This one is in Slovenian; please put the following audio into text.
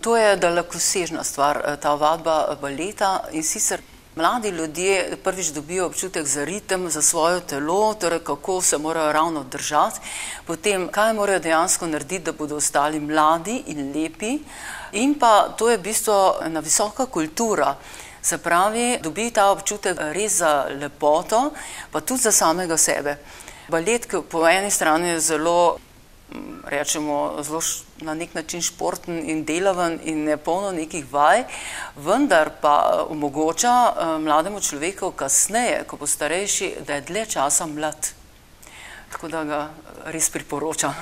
To je dalekosežna stvar, ta vadba baleta, in sicer mladi ljudje prvič dobijo občutek za ritem, za svoje telo, torej kako se morajo ravno držati, potem kaj morajo dejansko narediti, da bodo ostali mladi in lepi, in pa to je v bistvu ena visoka kultura. Se pravi, dobi ta občutek res za lepoto, pa tudi za samega sebe. Balet, ki po eni strani je zelo, rečemo, zelo na nek način športen in delaven in je polno nekih vaj, vendar pa omogoča mlademu človeku kasneje, ko bo starejši, da je dlje časa mlad. Tako da ga res priporočam.